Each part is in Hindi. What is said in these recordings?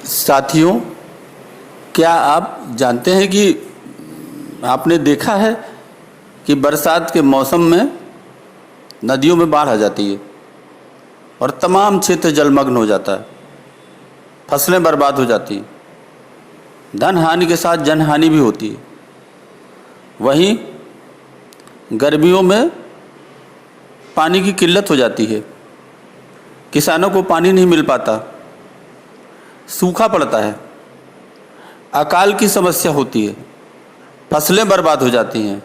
साथियों, क्या आप जानते हैं कि आपने देखा है कि बरसात के मौसम में नदियों में बाढ़ आ जाती है और तमाम क्षेत्र जलमग्न हो जाता है, फसलें बर्बाद हो जाती हैं, धन हानि के साथ जन हानि भी होती है। वहीं गर्मियों में पानी की किल्लत हो जाती है, किसानों को पानी नहीं मिल पाता, सूखा पड़ता है, अकाल की समस्या होती है, फसलें बर्बाद हो जाती हैं।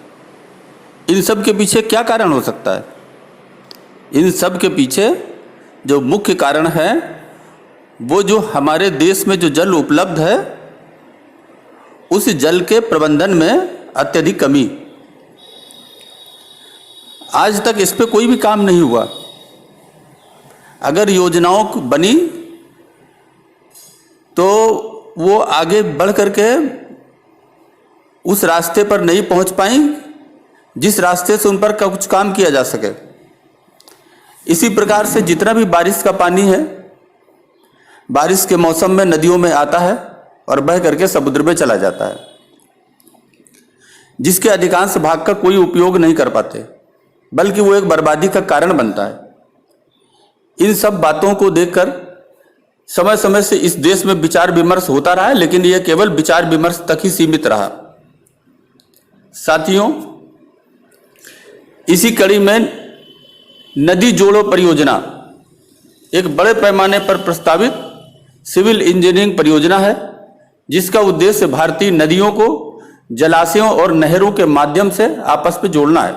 इन सब के पीछे क्या कारण हो सकता है? इन सब के पीछे जो मुख्य कारण है वो जो हमारे देश में जो जल उपलब्ध है उस जल के प्रबंधन में अत्यधिक कमी। आज तक इस पे कोई भी काम नहीं हुआ। अगर योजनाओं बनी तो वो आगे बढ़ करके उस रास्ते पर नहीं पहुंच पाई जिस रास्ते से उन पर कुछ काम किया जा सके। इसी प्रकार से जितना भी बारिश का पानी है, बारिश के मौसम में नदियों में आता है और बह करके समुद्र में चला जाता है, जिसके अधिकांश भाग का कोई उपयोग नहीं कर पाते, बल्कि वो एक बर्बादी का कारण बनता है। इन सब बातों को देखकर समय समय से इस देश में विचार विमर्श होता रहा है, लेकिन यह केवल विचार विमर्श तक ही सीमित रहा। साथियों, इसी कड़ी में नदी जोड़ो परियोजना एक बड़े पैमाने पर प्रस्तावित सिविल इंजीनियरिंग परियोजना है, जिसका उद्देश्य भारतीय नदियों को जलाशयों और नहरों के माध्यम से आपस में जोड़ना है।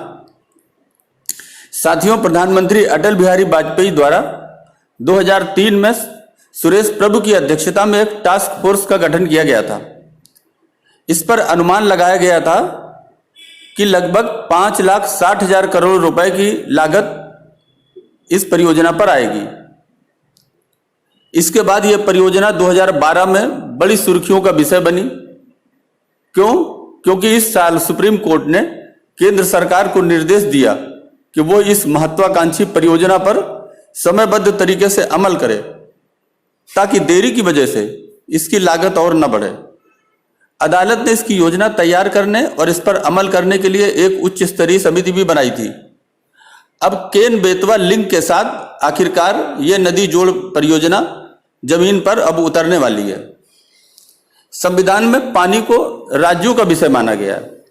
साथियों, प्रधानमंत्री अटल बिहारी वाजपेयी द्वारा 2003 में सुरेश प्रभु की अध्यक्षता में एक टास्क फोर्स का गठन किया गया था। इस पर अनुमान लगाया गया था कि लगभग 5,60,000 करोड़ रुपए की लागत इस परियोजना पर आएगी। इसके बाद यह परियोजना 2012 में बड़ी सुर्खियों का विषय बनी। क्योंकि इस साल सुप्रीम कोर्ट ने केंद्र सरकार को निर्देश दिया कि वो इस महत्वाकांक्षी परियोजना पर समयबद्ध तरीके से अमल करे, ताकि देरी की वजह से इसकी लागत और न बढ़े। अदालत ने इसकी योजना तैयार करने और इस पर अमल करने के लिए एक उच्च स्तरीय समिति भी बनाई थी। अब केन बेतवा लिंक के साथ आखिरकार ये नदी जोड़ परियोजना जमीन पर अब उतरने वाली है। संविधान में पानी को राज्यों का विषय माना गया है,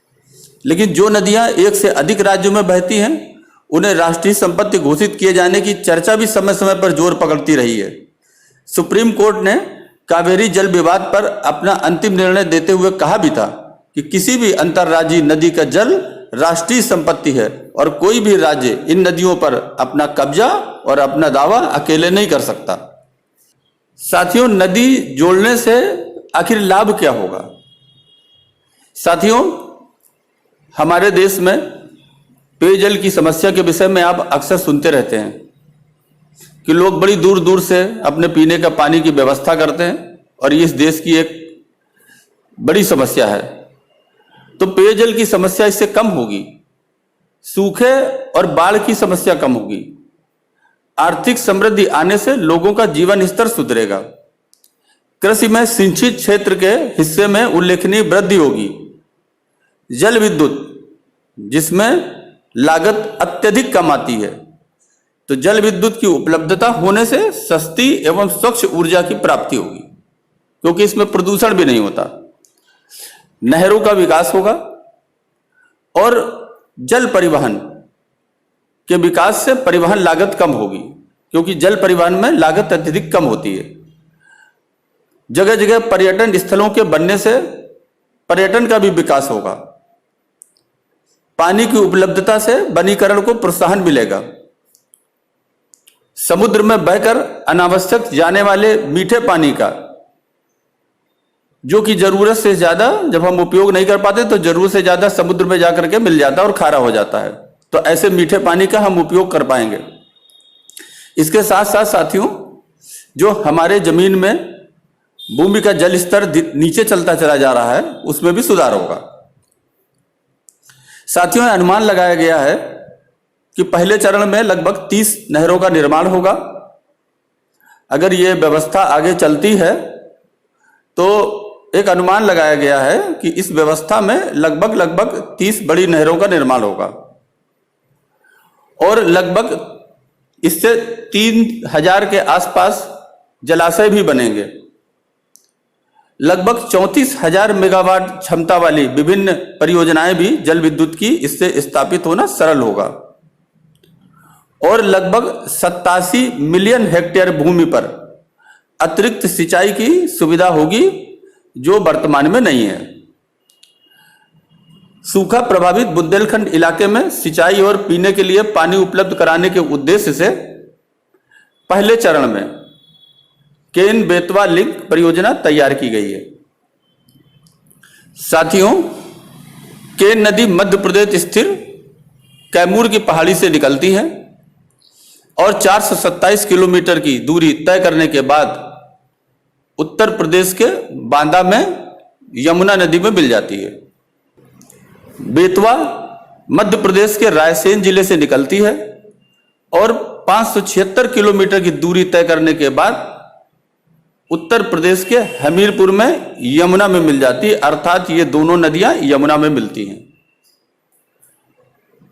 लेकिन जो नदियां एक से अधिक राज्यों में बहती हैं उन्हें राष्ट्रीय संपत्ति घोषित किए जाने की चर्चा भी समय समय पर जोर पकड़ती रही है। सुप्रीम कोर्ट ने कावेरी जल विवाद पर अपना अंतिम निर्णय देते हुए कहा भी था कि किसी भी अंतर्राज्यीय नदी का जल राष्ट्रीय संपत्ति है और कोई भी राज्य इन नदियों पर अपना कब्जा और अपना दावा अकेले नहीं कर सकता। साथियों, नदी जोड़ने से आखिर लाभ क्या होगा? साथियों, हमारे देश में पेयजल की समस्या के विषय में आप अक्सर सुनते रहते हैं कि लोग बड़ी दूर दूर से अपने पीने का पानी की व्यवस्था करते हैं और ये इस देश की एक बड़ी समस्या है। तो पेयजल की समस्या इससे कम होगी, सूखे और बाढ़ की समस्या कम होगी, आर्थिक समृद्धि आने से लोगों का जीवन स्तर सुधरेगा, कृषि में सिंचित क्षेत्र के हिस्से में उल्लेखनीय वृद्धि होगी, जल विद्युत जिसमें लागत अत्यधिक कम आती है, तो जल विद्युत की उपलब्धता होने से सस्ती एवं स्वच्छ ऊर्जा की प्राप्ति होगी, क्योंकि इसमें प्रदूषण भी नहीं होता। नहरों का विकास होगा और जल परिवहन के विकास से परिवहन लागत कम होगी, क्योंकि जल परिवहन में लागत अत्यधिक कम होती है। जगह जगह पर्यटन स्थलों के बनने से पर्यटन का भी विकास होगा। पानी की उपलब्धता से वनीकरण को प्रोत्साहन मिलेगा। समुद्र में बहकर अनावश्यक जाने वाले मीठे पानी का, जो कि जरूरत से ज्यादा जब हम उपयोग नहीं कर पाते तो जरूरत से ज्यादा समुद्र में जाकर के मिल जाता है और खारा हो जाता है, तो ऐसे मीठे पानी का हम उपयोग कर पाएंगे। इसके साथ साथ साथियों, जो हमारे जमीन में भूमि का जल स्तर नीचे चलता चला जा रहा है उसमें भी सुधार होगा। साथियों, अनुमान लगाया गया है कि पहले चरण में लगभग 30 नहरों का निर्माण होगा। अगर ये व्यवस्था आगे चलती है तो एक अनुमान लगाया गया है कि इस व्यवस्था में लगभग 30 बड़ी नहरों का निर्माण होगा और लगभग इससे 3000 के आसपास जलाशय भी बनेंगे। लगभग 34,000 मेगावाट क्षमता वाली विभिन्न परियोजनाएं भी जल विद्युत की इससे स्थापित होना सरल होगा और लगभग 87 मिलियन हेक्टेयर भूमि पर अतिरिक्त सिंचाई की सुविधा होगी जो वर्तमान में नहीं है। सूखा प्रभावित बुंदेलखंड इलाके में सिंचाई और पीने के लिए पानी उपलब्ध कराने के उद्देश्य से पहले चरण में केन बेतवा लिंक परियोजना तैयार की गई है। साथियों, केन नदी मध्य प्रदेश स्थित कैमूर की पहाड़ी से निकलती है और 427 किलोमीटर की दूरी तय करने के बाद उत्तर प्रदेश के बांदा में यमुना नदी में मिल जाती है। बेतवा मध्य प्रदेश के रायसेन जिले से निकलती है और 576 किलोमीटर की दूरी तय करने के बाद उत्तर प्रदेश के हमीरपुर में यमुना में मिल जाती है, अर्थात ये दोनों नदियां यमुना में मिलती हैं।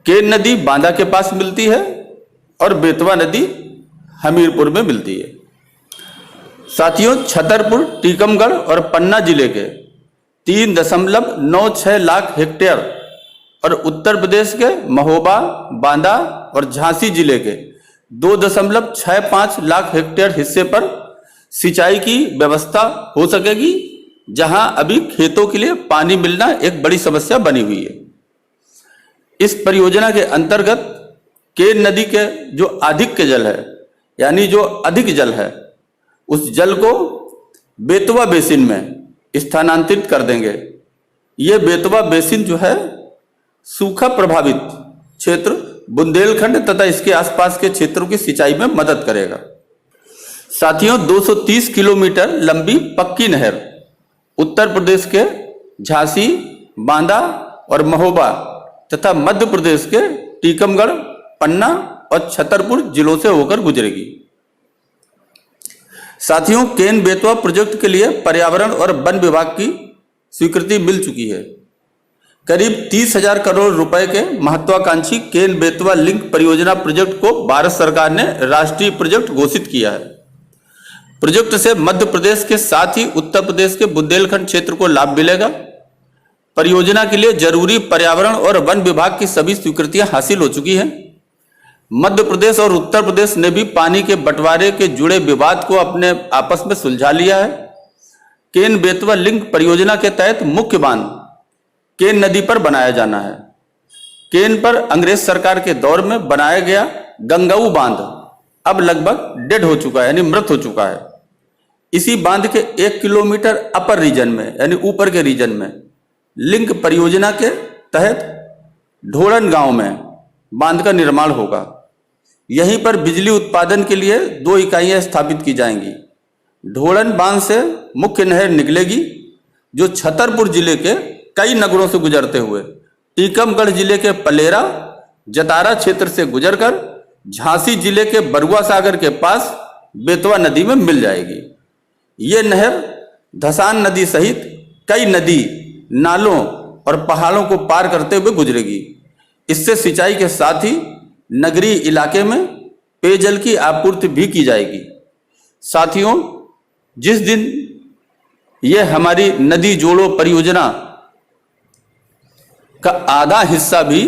केन नदी बांदा के पास मिलती है और बेतवा नदी हमीरपुर में मिलती है। साथियों, छतरपुर, टीकमगढ़ और पन्ना जिले के 3.96 लाख हेक्टेयर और उत्तर प्रदेश के महोबा, बांदा और झांसी जिले के 2.65 लाख हेक्टेयर हिस्से पर सिंचाई की व्यवस्था हो सकेगी, जहां अभी खेतों के लिए पानी मिलना एक बड़ी समस्या बनी हुई है। इस परियोजना के अंतर्गत केन नदी के जो अधिक के जल है, यानी जो अधिक जल है, उस जल को बेतवा बेसिन में स्थानांतरित कर देंगे। ये बेतवा बेसिन जो है सूखा प्रभावित क्षेत्र बुंदेलखंड तथा इसके आसपास के क्षेत्रों की सिंचाई में मदद करेगा। साथियों, 230 किलोमीटर लंबी पक्की नहर उत्तर प्रदेश के झांसी, बांदा और महोबा तथा मध्य प्रदेश के टीकमगढ़, पन्ना और छतरपुर जिलों से होकर गुजरेगी। साथियों, केन बेतवा प्रोजेक्ट के लिए पर्यावरण और वन विभाग की स्वीकृति मिल चुकी है। करीब 30,000 करोड़ रुपए के महत्वाकांक्षी केन बेतवा लिंक परियोजना प्रोजेक्ट को भारत सरकार ने राष्ट्रीय प्रोजेक्ट घोषित किया है। प्रोजेक्ट से मध्य प्रदेश के साथ ही उत्तर प्रदेश के बुंदेलखंड क्षेत्र को लाभ मिलेगा। परियोजना के लिए जरूरी पर्यावरण और वन विभाग की सभी स्वीकृतियां हासिल हो चुकी हैं। मध्य प्रदेश और उत्तर प्रदेश ने भी पानी के बंटवारे के जुड़े विवाद को अपने आपस में सुलझा लिया है। केन बेतवा लिंक परियोजना के तहत मुख्य बांध केन नदी पर बनाया जाना है। केन पर अंग्रेज सरकार के दौर में बनाया गया गंगाऊ बांध अब लगभग डेड हो चुका है, यानी मृत हो चुका है। इसी बांध के 1 किलोमीटर अपर रीजन में, यानी ऊपर के रीजन में लिंक परियोजना के तहत ढोड़न गांव में बांध का निर्माण होगा। यहीं पर बिजली उत्पादन के लिए 2 इकाइयां स्थापित की जाएंगी। ढोड़न बांध से मुख्य नहर निकलेगी जो छतरपुर जिले के कई नगरों से गुजरते हुए टीकमगढ़ जिले के पलेरा, जतारा क्षेत्र से गुजरकर झांसी जिले के बरुआ सागर के पास बेतवा नदी में मिल जाएगी। ये नहर धसान नदी सहित कई नदी, नालों और पहाड़ों को पार करते हुए गुजरेगी। इससे सिंचाई के साथ ही नगरीय इलाके में पेयजल की आपूर्ति भी की जाएगी। साथियों, जिस दिन यह हमारी नदी जोड़ो परियोजना का आधा हिस्सा भी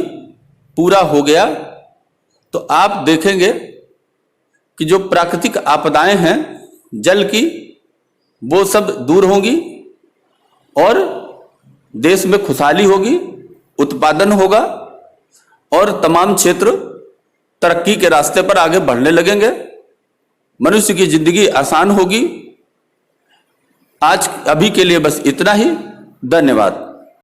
पूरा हो गया तो आप देखेंगे कि जो प्राकृतिक आपदाएं हैं जल की, वो सब दूर होंगी और देश में खुशहाली होगी, उत्पादन होगा और तमाम क्षेत्र तरक्की के रास्ते पर आगे बढ़ने लगेंगे। मनुष्य की जिंदगी आसान होगी। आज अभी के लिए बस इतना ही। धन्यवाद।